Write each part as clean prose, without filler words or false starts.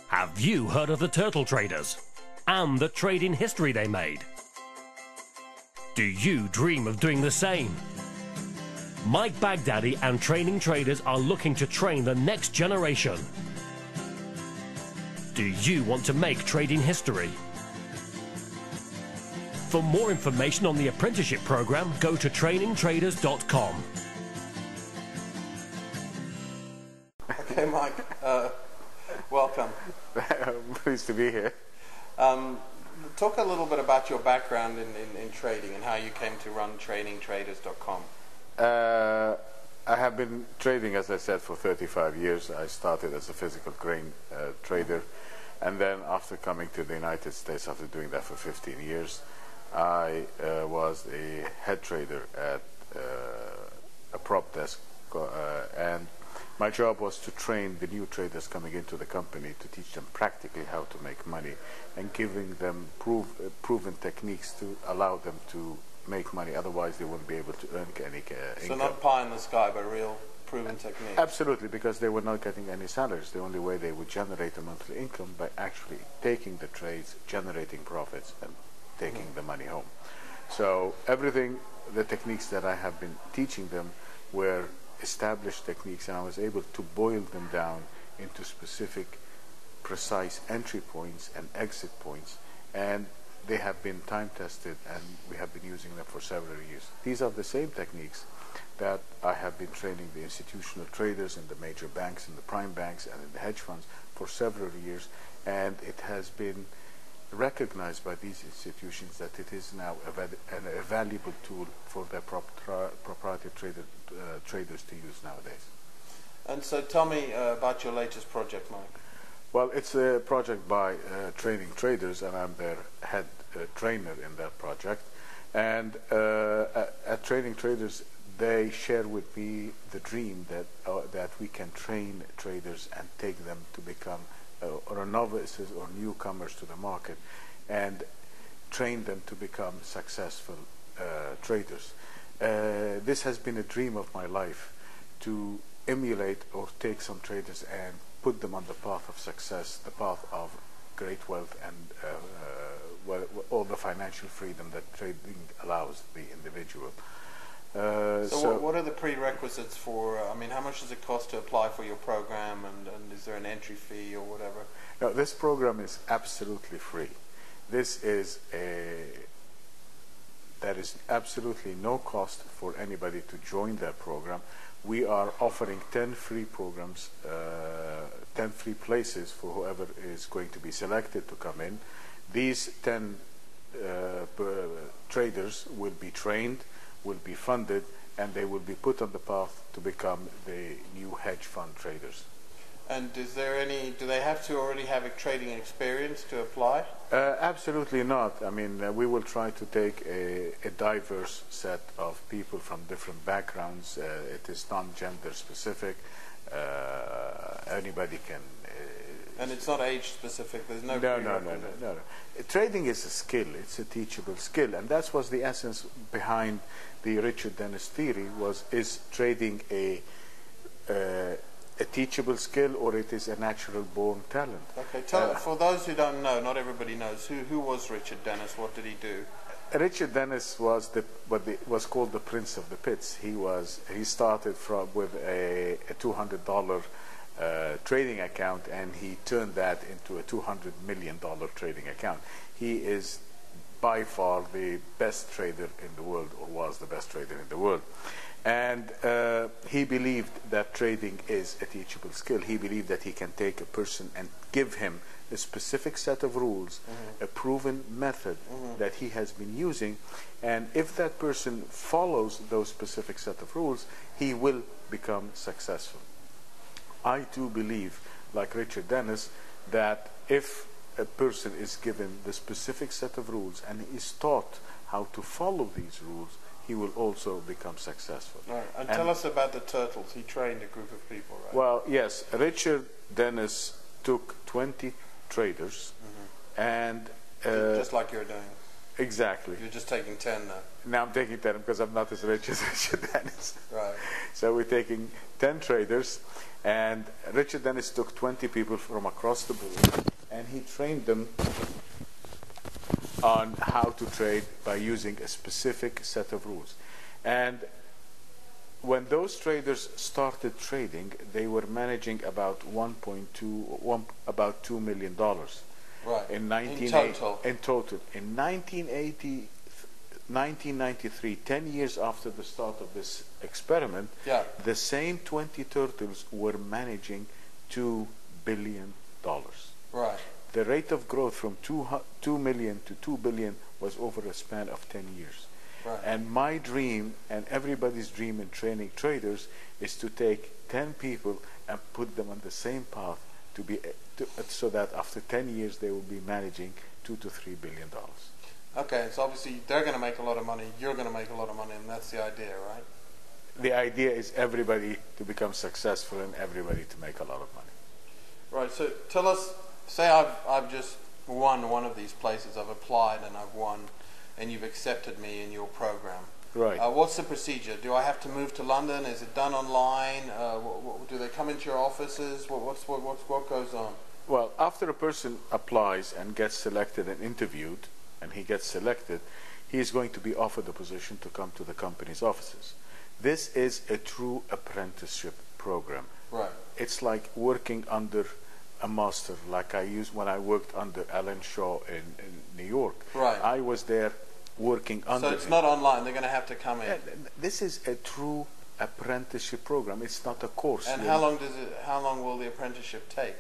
Have you heard of the turtle traders and the trading history they made? Do you dream of doing the same? Mike Baghdady and Training Traders are looking to train the next generation. Do you want to make trading history? For more information on the apprenticeship program, go to trainingtraders.com. Okay, Mike, welcome. I'm pleased to be here. Talk a little bit about your background in trading and how you came to run trainingtraders.com. I have been trading, as I said, for 35 years. I started as a physical grain trader, and then after coming to the United States, after doing that for 15 years, I was a head trader at a prop desk, and my job was to train the new traders coming into the company, to teach them practically how to make money and giving them proven techniques to allow them to make money. Otherwise, they wouldn't be able to earn any income. So not pie in the sky, but real proven techniques. Absolutely, because they were not getting any salaries. The only way they would generate a monthly income by actually taking the trades, generating profits, and taking the money home. So everything, the techniques that I have been teaching them were established techniques, and I was able to boil them down into specific, precise entry points and exit points, and they have been time tested, and we have been using them for several years. These are the same techniques that I have been training the institutional traders in the major banks, in the prime banks, and in the hedge funds for several years, and it has been recognized by these institutions that it is now a valuable tool for their proprietary traders to use nowadays. And so tell me about your latest project, Mike. Well, it's a project by Training Traders, and I'm their head trainer in that project. And at Training Traders, they share with me the dream that we can train traders and take them to become or novices or newcomers to the market, and train them to become successful traders. This has been a dream of my life, to emulate or take some traders and put them on the path of success, the path of great wealth and all the financial freedom that trading allows the individual. So what are the prerequisites for, I mean, how much does it cost to apply for your program, and is there an entry fee or whatever? No, this program is absolutely free. This is there is absolutely no cost for anybody to join that program. We are offering 10 free programs, 10 free places for whoever is going to be selected to come in. These 10 traders will be trained, will be funded, and they will be put on the path to become the new hedge fund traders. And is there any, do they have to already have a trading experience to apply? Absolutely not. I mean, we will try to take a diverse set of people from different backgrounds. It is non-gender specific. Anybody can. And it's not age specific. There's no. No. Trading is a skill. It's a teachable skill, and that was the essence behind the Richard Dennis theory. Is trading a teachable skill, or it is a natural born talent? Okay, for those who don't know, not everybody knows, who was Richard Dennis? What did he do? Richard Dennis was what was called the Prince of the Pits. He started with a $200 trading account, and he turned that into a $200 million trading account. He is by far the best trader in the world, or was the best trader in the world. And he believed that trading is a teachable skill. He believed that he can take a person and give him a specific set of rules, a proven method that he has been using, and if that person follows those specific set of rules, he will become successful. I too believe, like Richard Dennis, that if a person is given the specific set of rules and is taught how to follow these rules, he will also become successful. Right. And tell us about the turtles. He trained a group of people, right? Well, yes. Richard Dennis took 20 traders, and just like you're doing. Exactly. You're just taking 10 now. Now I'm taking 10 because I'm not as rich as Richard Dennis. Right. So we're taking 10 traders, and Richard Dennis took 20 people from across the board, and he trained them on how to trade by using a specific set of rules. And when those traders started trading, they were managing about about $2 million. Right. In total. In 1993, 10 years after the start of this experiment, the same 20 turtles were managing $2 billion. Right. The rate of growth from 2 million to 2 billion was over a span of 10 years. Right. And my dream, and everybody's dream in training traders, is to take 10 people and put them on the same path so that after 10 years they will be managing $2 to $3 billion. Okay, so obviously they're going to make a lot of money, you're going to make a lot of money, and that's the idea, right? The idea is everybody to become successful and everybody to make a lot of money. Right, so tell us, say I've just won one of these places, I've applied and I've won, and you've accepted me in your program. Right. What's the procedure? Do I have to move to London? Is it done online? Do they come into your offices? What goes on? Well, after a person applies and gets selected and interviewed, and he gets selected, he is going to be offered a position to come to the company's offices. This is a true apprenticeship program. Right. It's like working under a master, like I used when I worked under Alan Shaw in New York. Right. I was there working under. So it's not online. They're going to have to come in. This is a true apprenticeship program. It's not a course. And how long will the apprenticeship take?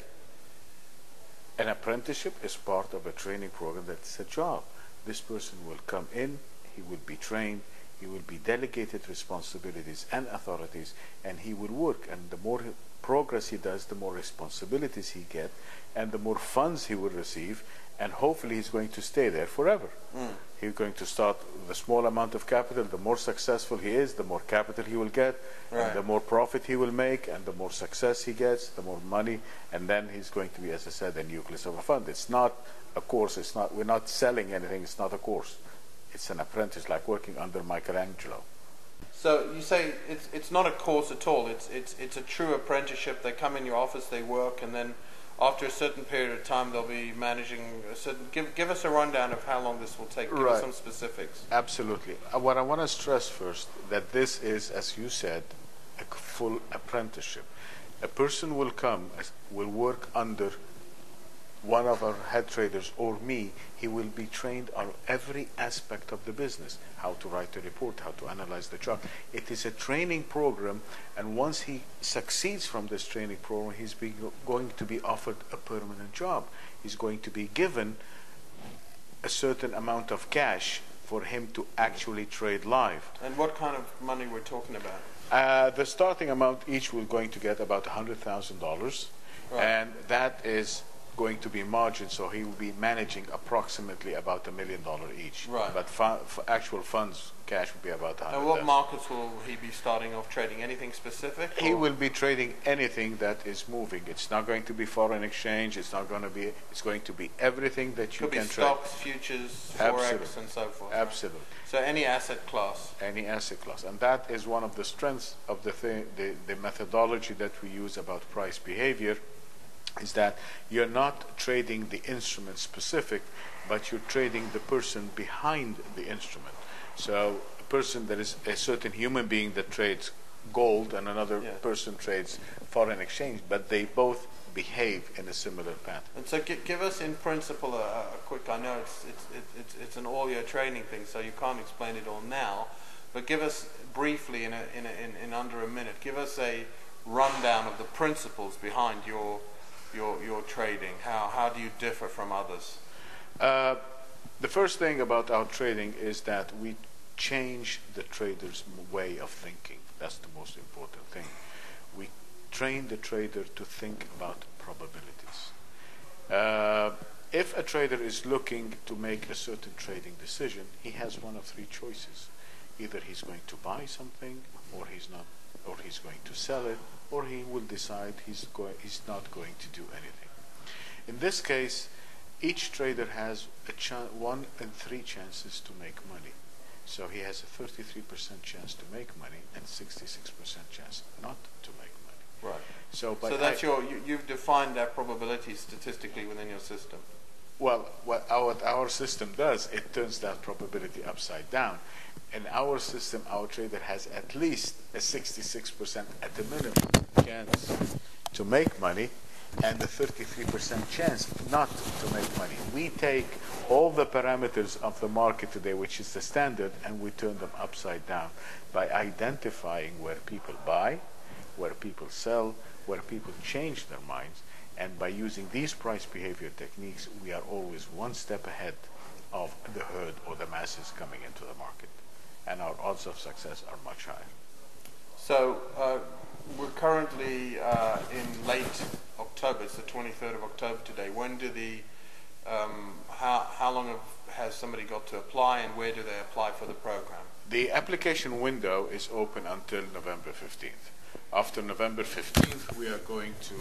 An apprenticeship is part of a training program. That's a job. This person will come in, he will be trained, he will be delegated responsibilities and authorities, and he will work. And the more progress he does, the more responsibilities he gets, and the more funds he will receive, and hopefully he's going to stay there forever. He's going to start with a small amount of capital. The more successful he is, the more capital he will get, and the more profit he will make, and the more success he gets, the more money, and then he's going to be, as I said, a nucleus of a fund. It's not a course. We're not selling anything. It's not a course. It's an apprentice, like working under Michelangelo. So you say it's not a course at all. It's a true apprenticeship. They come in your office, they work, and then after a certain period of time, they'll be managing a certain. Give us a rundown of how long this will take. Give us some specifics. Absolutely. What I want to stress first, that this is, as you said, a full apprenticeship. A person will work under one of our head traders or me. He will be trained on every aspect of the business, how to write a report, how to analyze the chart. It is a training program, and once he succeeds from this training program, he's going to be offered a permanent job. He's going to be given a certain amount of cash for him to actually trade live. And what kind of money we're talking about? The starting amount, each we're going to get about $100,000, and that is going to be margin, so he will be managing approximately about $1 million each. Right. But for actual funds, cash will be about $100,000. And what markets will he be starting off trading? Anything specific? He will be trading anything that is moving. It's not going to be foreign exchange. It's not going to be. It's going to be everything that you can trade. Could be stocks, futures, forex, and so forth. Absolutely. Right? So any asset class. Any asset class, and that is one of the strengths of the methodology that we use about price behavior. Is that you're not trading the instrument specific, but you're trading the person behind the instrument. So a person, there is a certain human being that trades gold and another person trades foreign exchange, but they both behave in a similar pattern. And so give us in principle a quick, I know it's an all-year training thing, so you can't explain it all now, but give us briefly in under a minute, give us a rundown of the principles behind your trading. How do you differ from others? The first thing about our trading is that we change the trader's way of thinking. That's the most important thing. We train the trader to think about probabilities. If a trader is looking to make a certain trading decision, he has one of three choices. Either he's going to buy something, or he's not, or he's going to sell it, or he will decide he's not going to do anything. In this case, Each trader has a 1 in 3 chances to make money. So he has a 33% chance to make money and 66% chance not to make money. Right. So that's you've defined that probability statistically within your system. Well, what our system does, it turns that probability upside down. In our system, our trader has at least a 66% at the minimum chance to make money and a 33% chance not to make money. We take all the parameters of the market today, which is the standard, and we turn them upside down by identifying where people buy, where people sell, where people change their minds. And by using these price behavior techniques, we are always one step ahead of the herd or the masses coming into the market. And our odds of success are much higher. So we're currently in late October. It's the 23rd of October today. When do how long has somebody got to apply, and where do they apply for the program? The application window is open until November 15th. After November 15th, we are going to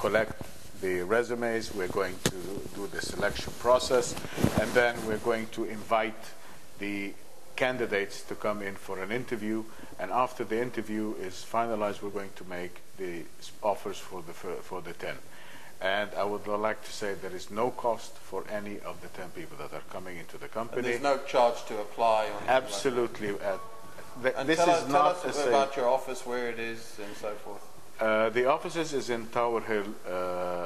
collect the resumes, we're going to do the selection process, and then we're going to invite the candidates to come in for an interview, and after the interview is finalized, we're going to make the offers for the 10. And I would like to say there is no cost for any of the 10 people that are coming into the company. And there's no charge to apply? Or absolutely. And this tell is not us about your office, where it is, and so forth. The offices is in Tower Hill,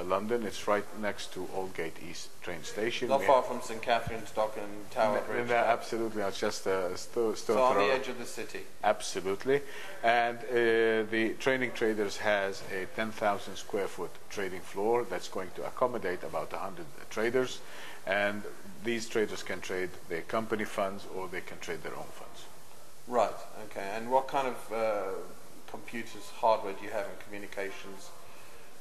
London. It's right next to Aldgate East train station. Not far from St. Catherine's Dock and Tower Bridge. Absolutely, it's just a stone so on the edge of the city. Absolutely. And the Training Traders has a 10,000 square foot trading floor that's going to accommodate about 100 traders. And these traders can trade their company funds or they can trade their own funds. Right, okay. And what kind of computers, hardware do you have in communications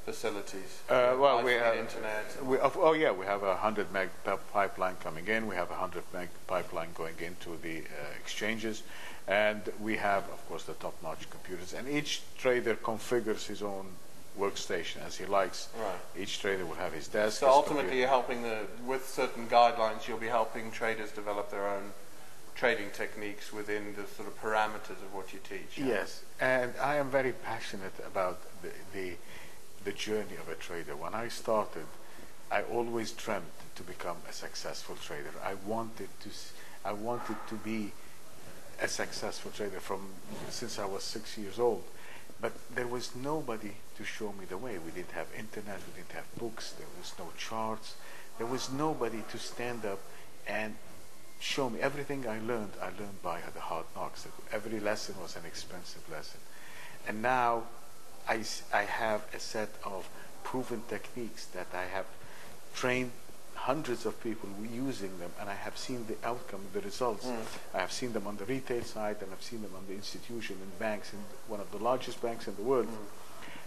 facilities? Well, we have internet. We have a 100 meg pipeline coming in. We have a 100 meg pipeline going into the exchanges, and we have, of course, the top-notch computers. And each trader configures his own workstation as he likes. Right. Each trader will have his desk. So ultimately, you're helping with certain guidelines. You'll be helping traders develop their own trading techniques within the sort of parameters of what you teach. Yes, and I am very passionate about the journey of a trader. When I started, I always dreamt to become a successful trader. I wanted to be a successful trader since I was 6 years old. But there was nobody to show me the way. We didn't have internet, we didn't have books, there was no charts. There was nobody to stand up and show me. Everything I learned by the hard knocks. Every lesson was an expensive lesson. And now I have a set of proven techniques that I have trained hundreds of people using them, and I have seen the outcome, the results. I have seen them on the retail side, and I've seen them on the institution and banks, in one of the largest banks in the world.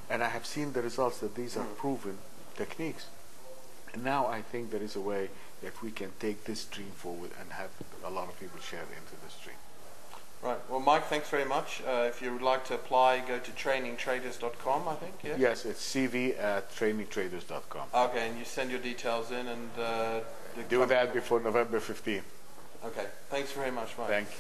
And I have seen the results that these are proven techniques. And now I think there is a way that we can take this dream forward and have a lot of people share into this dream. Right. Well, Mike, thanks very much. If you would like to apply, go to trainingtraders.com, I think. Yeah? Yes, it's cv@trainingtraders.com. Okay, and you send your details in, and do that before November 15th. Okay. Thanks very much, Mike. Thank you.